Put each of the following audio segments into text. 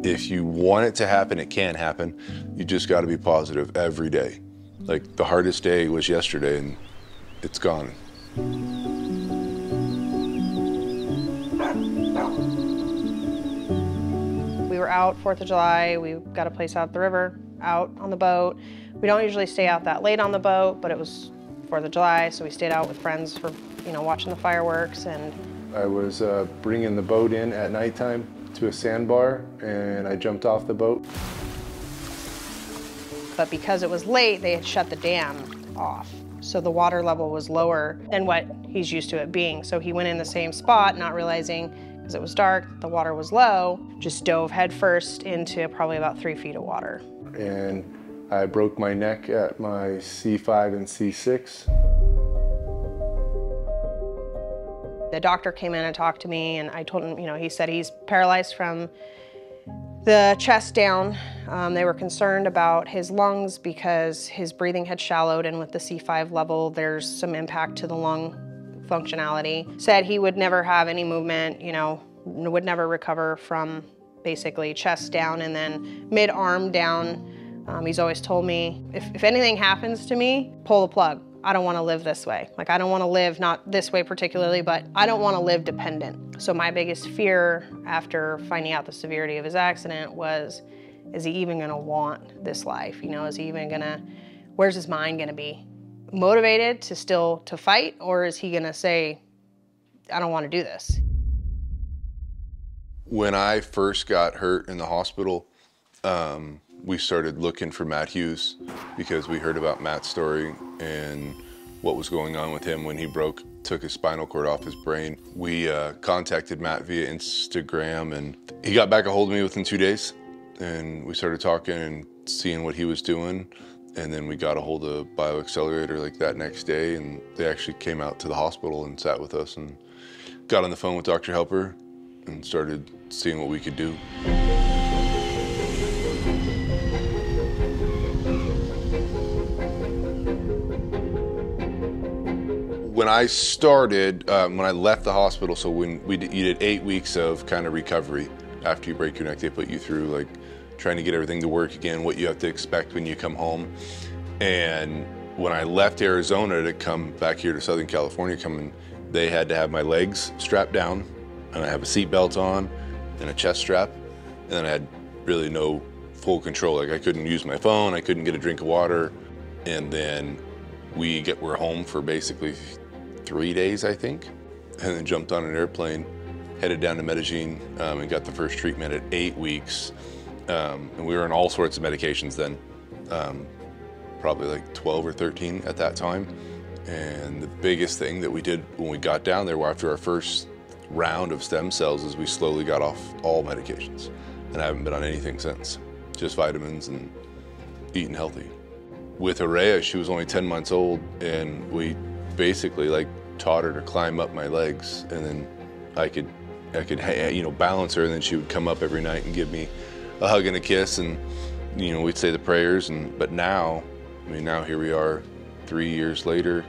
If you want it to happen, it can happen. You just got to be positive every day. Like the hardest day was yesterday and it's gone. We were out 4th of July. We got a place out the river, out on the boat. We don't usually stay out that late on the boat, but it was 4th of July, so we stayed out with friends for, you know, watching the fireworks. And I was bringing the boat in at nighttime to a sandbar, and I jumped off the boat. But because it was late, they had shut the dam off. So the water level was lower than what he's used to it being. So he went in the same spot, not realizing, because it was dark, the water was low, just dove headfirst into probably about 3 feet of water. And I broke my neck at my C5 and C6. The doctor came in and talked to me, and I told him, you know, he said he's paralyzed from the chest down. They were concerned about his lungs because his breathing had shallowed, and with the C5 level, there's some impact to the lung functionality. Said he would never have any movement, you know, would never recover from basically chest down and then mid-arm down. He's always told me, if anything happens to me, pull the plug. I don't want to live this way. Like, I don't want to live, not this way particularly, but I don't want to live dependent. So my biggest fear after finding out the severity of his accident was, is he even going to want this life? You know, is he even going to, where's his mind going to be? Motivated to still to fight, or is he going to say, I don't want to do this? When I first got hurt in the hospital, we started looking for Matt Hughes because we heard about Matt's story and what was going on with him when he took his spinal cord off his brain. We contacted Matt via Instagram, and he got back a hold of me within 2 days, and we started talking and seeing what he was doing. And then we got a hold of BioXcellerator like that next day, and they actually came out to the hospital and sat with us and got on the phone with Dr. Helper and started seeing what we could do. When I started, when I left the hospital, so when you did 8 weeks of kind of recovery after you break your neck, they put you through like trying to get everything to work again, what you have to expect when you come home. And when I left Arizona to come back here to Southern California, they had to have my legs strapped down, and I have a seat belt on and a chest strap, and then I had really no full control. Like, I couldn't use my phone, I couldn't get a drink of water, and then we're home for basically 3 days, I think, and then jumped on an airplane, headed down to Medellin, and got the first treatment at 8 weeks. And we were on all sorts of medications then, probably like 12 or 13 at that time. And the biggest thing that we did when we got down there after our first round of stem cells is we slowly got off all medications. And I haven't been on anything since, just vitamins and eating healthy. With Araya, she was only 10 months old, and we basically like taught her to climb up my legs, and then I could you know, balance her, and then she would come up every night and give me a hug and a kiss, and you know, we'd say the prayers. And but now, I mean, now here we are 3 years later,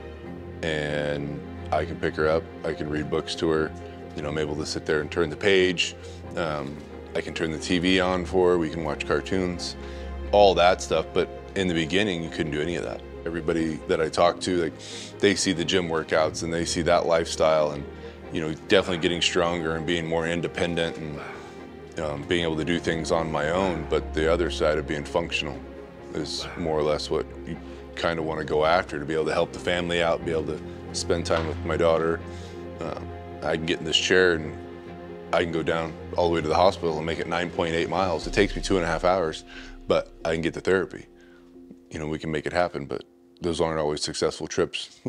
and I can pick her up, I can read books to her, you know, I'm able to sit there and turn the page, I can turn the TV on for her, we can watch cartoons, all that stuff. But in the beginning, you couldn't do any of that. Everybody that I talk to, like, they see the gym workouts and they see that lifestyle, and you know, definitely getting stronger and being more independent and being able to do things on my own. But the other side of being functional is more or less what you kind of want to go after, to be able to help the family out, be able to spend time with my daughter. I can get in this chair and I can go down all the way to the hospital and make it 9.8 miles. It takes me 2.5 hours, but I can get to therapy. You know, we can make it happen, but those aren't always successful trips.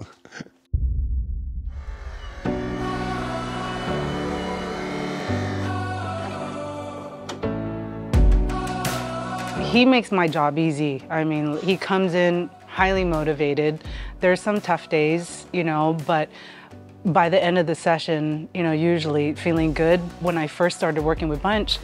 He makes my job easy. I mean, he comes in highly motivated. There's some tough days, you know, but by the end of the session, you know, usually feeling good. When I first started working with Bunch,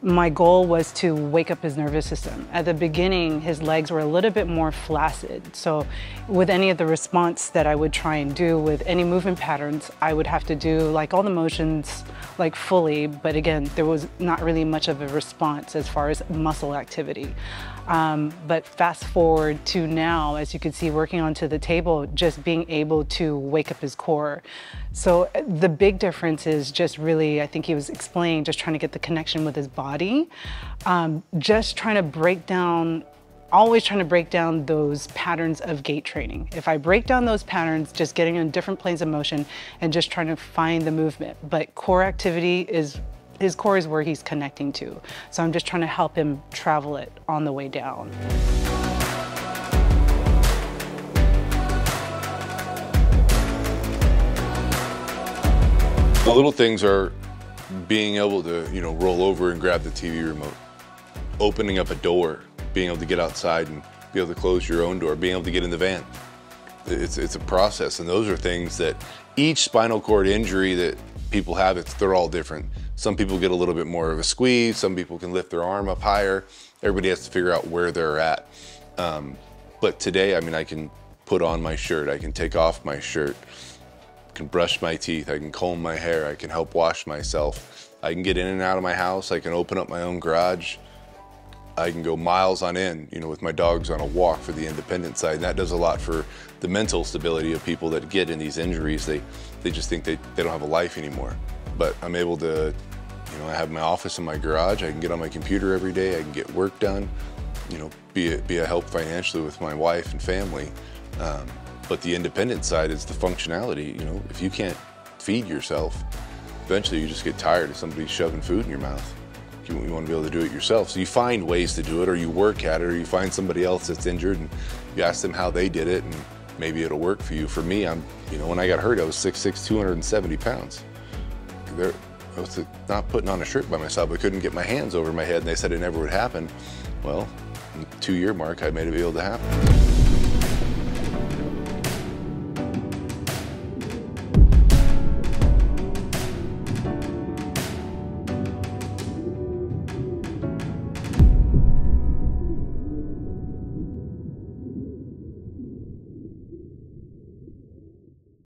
my goal was to wake up his nervous system. At the beginning, his legs were a little bit more flaccid. So with any of the response that I would try and do with any movement patterns, I would have to do like all the motions like fully, but again, there was not really much of a response as far as muscle activity. But fast forward to now, as you can see, working onto the table, just being able to wake up his core. So the big difference is just really, I think he was explaining, just trying to get the connection with his body, just trying to break down, always trying to break down those patterns of gait training. If I break down those patterns, just getting on different planes of motion and just trying to find the movement. But core activity is, his core is where he's connecting to. So I'm just trying to help him travel it on the way down. The little things are being able to, roll over and grab the TV remote, opening up a door, being able to get outside and be able to close your own door, being able to get in the van. It's a process, and those are things that each spinal cord injury that people have, they're all different. Some people get a little bit more of a squeeze, some people can lift their arm up higher. Everybody has to figure out where they're at. But today, I can put on my shirt, I can take off my shirt, I can brush my teeth, I can comb my hair, I can help wash myself. I can get in and out of my house, I can open up my own garage. I can go miles on end, with my dogs on a walk for the independent side. And that does a lot for the mental stability of people that get in these injuries. They just think they don't have a life anymore. But I'm able to, I have my office in my garage. I can get on my computer every day. I can get work done, be a help financially with my wife and family. But the independent side is the functionality. If you can't feed yourself, eventually you just get tired of somebody shoving food in your mouth. You want to be able to do it yourself. So you find ways to do it, or you work at it, or you find somebody else that's injured and you ask them how they did it, and maybe it'll work for you. For me, when I got hurt, I was 6'6", 270 pounds. I was not putting on a shirt by myself. I couldn't get my hands over my head, and they said it never would happen. Well, in the 2-year mark, I made it be able to happen.